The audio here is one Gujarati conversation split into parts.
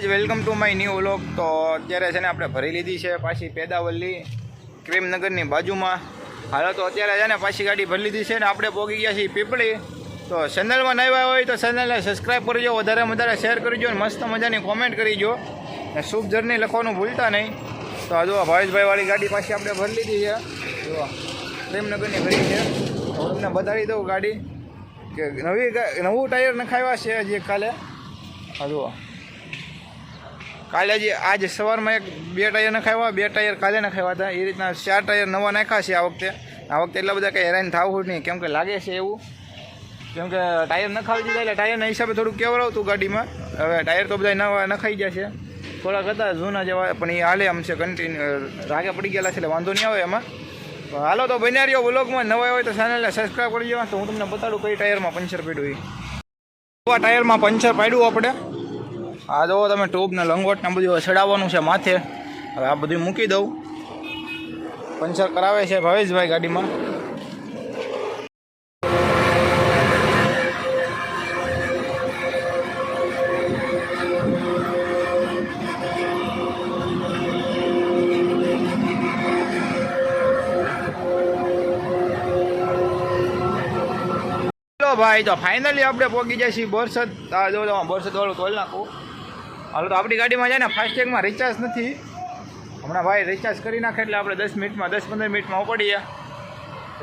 Welcome to my new vlog. તો અત્યારે છે ને આપણે ભરી લીધી છે પાછી પેદાવલ્લી ક્રીમનગરની બાજુમાં. હાલો તો અત્યારે છે ને પાછી ગાડી ભરી લીધી છે ને આપણે પહોંચી ગયા છીએ પીપળી. તો ચેનલમાં ન આવ્યા હોય તો ચેનલને સબસ્ક્રાઈબ કરજો, વધારે શેર કરજો અને મસ્ત મજાની કોમેન્ટ કરીજો ને શુભ જર્ની લખવાનું ભૂલતા નહીં. તો આ જો ભાવેશભાઈવાળી ગાડી પાછી આપણે ભરી લીધી છે. જો ક્રીમનગરની ભરી છે. તો તમને બતાવી દઉં ગાડી કે નવું ટાયર નખાવ્યા છે હજી કાલે. હા જુઓ કાલે જે આજ સવારમાં બે ટાયર નખાવ્યા, 2 ટાયર કાલે નખાવ્યા હતા. એ રીતના 4 ટાયર નવા નાખ્યા છે આ વખતે એટલા બધા કંઈ હેરાન થવું નહીં, કેમ કે લાગે છે એવું, કેમ કે ટાયર નખાવી દીધા એટલે ટાયરના હિસાબે થોડુંક કેવડાવતું ગાડીમાં. હવે ટાયર તો બધા નવા નખાઈ ગયા છે, થોડાક હતા જૂના જેવા, પણ એ હાલે આમ છે કન્ટિન્યુ, રાગે પડી ગયેલા છે એટલે વાંધો નહીં આવે એમાં. હાલો તો બન્યા રહ્યો વ્લોગમાં. નવા હોય તો ચેનલને સબસ્ક્રાઈબ કરજો. તો હું તમને બતાડું કઈ ટાયરમાં પંચર પડ્યું. આ ટાયરમાં પંચર પાડ્યું આપણે. આ જો તમે ટ્યુબ ને લંગોટ ને બધું ચડાવવાનું છે માથે. હવે આ બધું મૂકી દઉં. પંચર કરાવે છે ભાવેશભાઈ ગાડીમાં. ભાઈ તો ફાઇનલી આપણે પહોંચી જાય છીએ બોરસદ. આ જો બોરસદ વાળું તોલ નાખું. હાલો તો આપણી ગાડીમાં જાય ને ફાસ્ટેગમાં રિચાર્જ નથી. હમણાં ભાઈ રિચાર્જ કરી નાખે એટલે આપણે 10 મિનિટમાં 10-15 મિનિટમાં ઉપડીએ.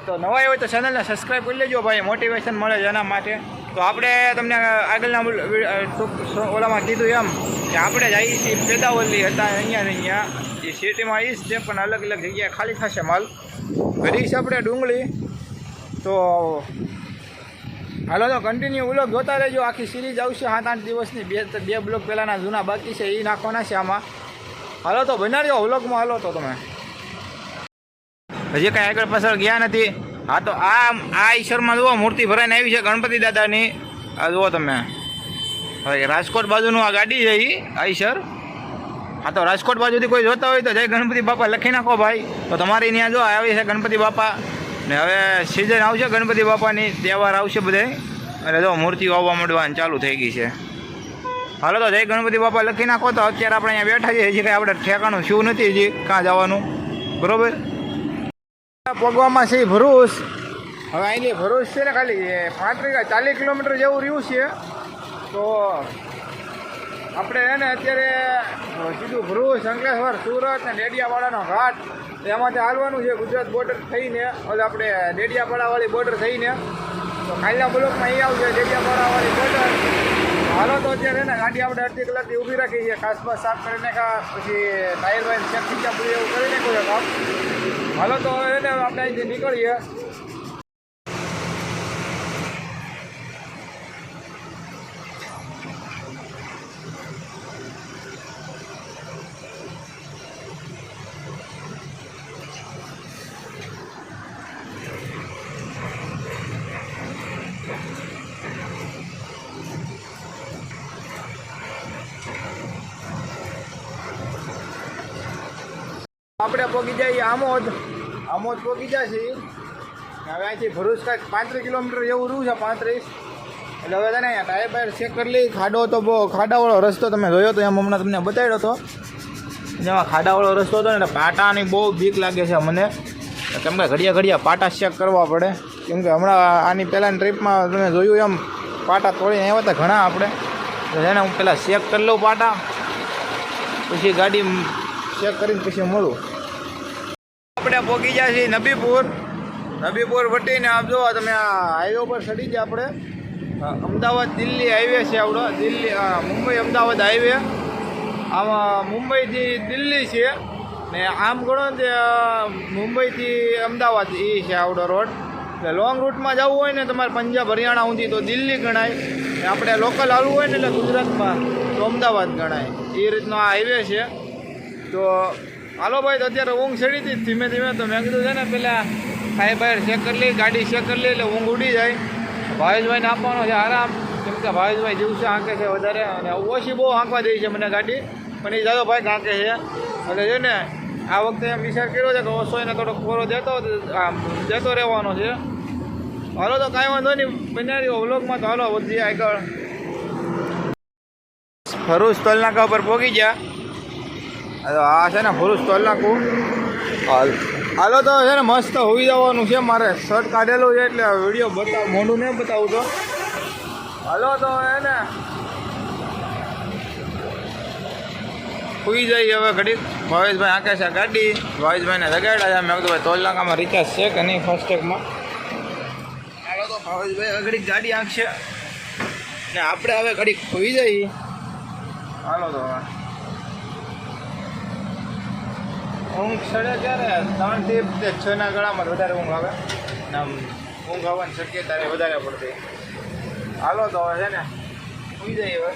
તો નવા હોય તો ચેનલને સબસ્ક્રાઈબ કરી લેજો ભાઈ, મોટિવેશન મળે છે એના માટે. તો આપણે તમને આગળના ઓલામાં કીધું એમ કે આપણે જઈએ છીએ પેદાવલ્લી હતા અહીંયા એ સિટીમાં એ જ છે, પણ અલગ અલગ જગ્યાએ ખાલી થશે માલ. ભરી છે આપણે ડુંગળી. તો હાલો તો કન્ટિન્યુ વ્લોગ જોતા રહેજો. આખી સિરીઝ આવશે 7-8 દિવસની. બે બ્લોગ પહેલાંના જૂના બાકી છે એ નાખવાના છે આમાં. હાલો તો બનાવ્યો વ્લોગમાં. હાલો તો તમે હજી કાંઈ આગળ પાછળ ગયા નથી. હા તો આ ઈશ્વરમાં જુઓ મૂર્તિ ભરાઈને આવી છે ગણપતિ દાદાની. આ જુઓ તમે, હવે રાજકોટ બાજુનું આ ગાડી છે એ આઈસર. હા તો રાજકોટ બાજુથી કોઈ જોતા હોય તો જય ગણપતિ બાપા લખી નાખો ભાઈ. તો તમારી ત્યાં જો આવી છે ગણપતિ બાપા ને હવે સિઝન આવશે ગણપતિ બાપાની, તહેવાર આવશે બધે એટલે જો મૂર્તિઓ આવવા માંડવાની ચાલુ થઈ ગઈ છે. હાલો તો જય ગણપતિ બાપા લખી નાખો. તો અત્યારે આપણે અહીંયા બેઠા છીએ, હજી કાંઈ આપણે ઠેકાણું શું નથી હજી કાં જવાનું, બરાબર. પગવામાં છે ભરૂચ. હવે અહીંની ભરૂચ છે ને ખાલી 35-40 કિલોમીટર જેવું રહ્યું છે. તો આપણે છે ને અત્યારે સીધું ભરૂચ, અંકલેશ્વર, સુરત ને ડેડિયાપાડાનો ઘાટ એમાંથી હાલવાનું છે ગુજરાત બોર્ડર થઈને, એટલે આપણે ડેડિયાપાડાવાળી બોર્ડર થઈને. તો કાલના બ્લોકમાં અહીં આવશે ડેડિયાપાડાવાળી બોર્ડર. હાલો તો અત્યારે ને ગાડી આપણે અડધી કલાકથી ઊભી રાખી છે. કાચમાં સાફ કરીને પછી ટાયર વાયર ચેક થઈ ગયા બધું એવું કરીને કોઈ કામ. હાલો તો એને આપણે અહીંથી નીકળીએ. આપણે પહોંચી જઈએ આમોદ પહોંચી જાય છે. હવે અહીંથી ભરૂચ કાંઈક 35 કિલોમીટર જેવું રહ્યું છે, 35. એટલે હવે છે ને અહીંયા ટાયર બાયર ચેક કરી લઈ. ખાડો તો બહુ ખાડાવાળો રસ્તો તમે જોયો તો એમ હમણાં તમને બતાવ્યો હતો. જેમાં ખાડાવાળો રસ્તો હતો ને એટલે પાટાની બહુ બીક લાગે છે મને, કેમ કે ઘડિયા પાટા ચેક કરવા પડે. કેમ કે હમણાં આની પહેલાંની ટ્રીપમાં તમે જોયું એમ પાટા તોડીને આવ્યા હતા ઘણા આપણે. તો છે ને હું પહેલાં ચેક કરી લઉં પાટા, પછી ગાડી ચેક કરીને પછી મળું. આપણે પહોંચી ગયા છીએ નબીપુર વટીને. આપ જો તમે આ હાઈવે ઉપર ચડી ગયા આપણે. અમદાવાદ દિલ્હી હાઈવે છે આવડો, મુંબઈ અમદાવાદ હાઈવે. આમાં મુંબઈથી દિલ્હી છે ને આમ ગણો તે મુંબઈથી અમદાવાદ એ છે આવડો રોડ. એટલે લોંગ રૂટમાં જવું હોય ને તમારે પંજાબ હરિયાણા સુધી તો દિલ્હી ગણાય, આપણે લોકલ હાલવું હોય ને એટલે ગુજરાતમાં તો અમદાવાદ ગણાય. એ રીતનો આ હાઈવે છે. તો હાલો ભાઈ, તો અત્યારે ઊંઘ ચડી હતી ધીમે ધીમે. તો મેં કીધું છે ને પહેલાં ટાયર બાયર ચેક કરી લઈ, ગાડી ચેક કરી લઈ એટલે ઊંઘ ઉડી જાય. ભાવેશભાઈને આપવાનો છે આરામ, કેમ કે ભાવેશભાઈ દિવસે આંકે છે વધારે અને ઓછી બહુ આંકવા દે છે મને ગાડી, પણ એ જાદો ભાઈ આંકે છે. એટલે છે ને આ વખતે એમ વિચાર કર્યો છે કે ઓછો એને થોડોક કોરો દેતો રહેવાનો છે. હાલો તો કાંઈ વાંધો નહીં, બનાવી વ્લોગમાં. તો હાલો વધીએ આગળ. ભરૂચ ટોલ નાકા ઉપર પહોંચી ગયા. હવે આ છે ને ભરૂચ ટોલ નાકું. હાલો તો છે ને મસ્ત હોઈ જવાનું છે. મારે શર્ટ કાઢેલું છે એટલે વિડીયો મોઢું નહીં બતાવું તો. હાલો તો હે ને સુઈ જઈએ હવે ઘડીક. ભાવેશભાઈ આંકે છે ગાડી. ભાવેશભાઈને લગાડ્યા. મેં કીધું ભાઈ ટોલ નાકામાં રિચાર્જ છે કે નહીં ફાસ્ટેગમાં. હાલો તો ભાવેશભાઈ ઘડીક ગાડી આંકશે ને આપણે હવે ઘડીક સુઈ જઈએ. હાલો તો હવે ઊંઘ ચડે ત્યારે 3 થી 6 ના ગળામાં વધારે ઊંઘ આવે ને આમ ઊંઘ આવવાની શક્યતા વધારે પડતી. હાલો તો હવે છે ને સુઈ જઈએ હવે.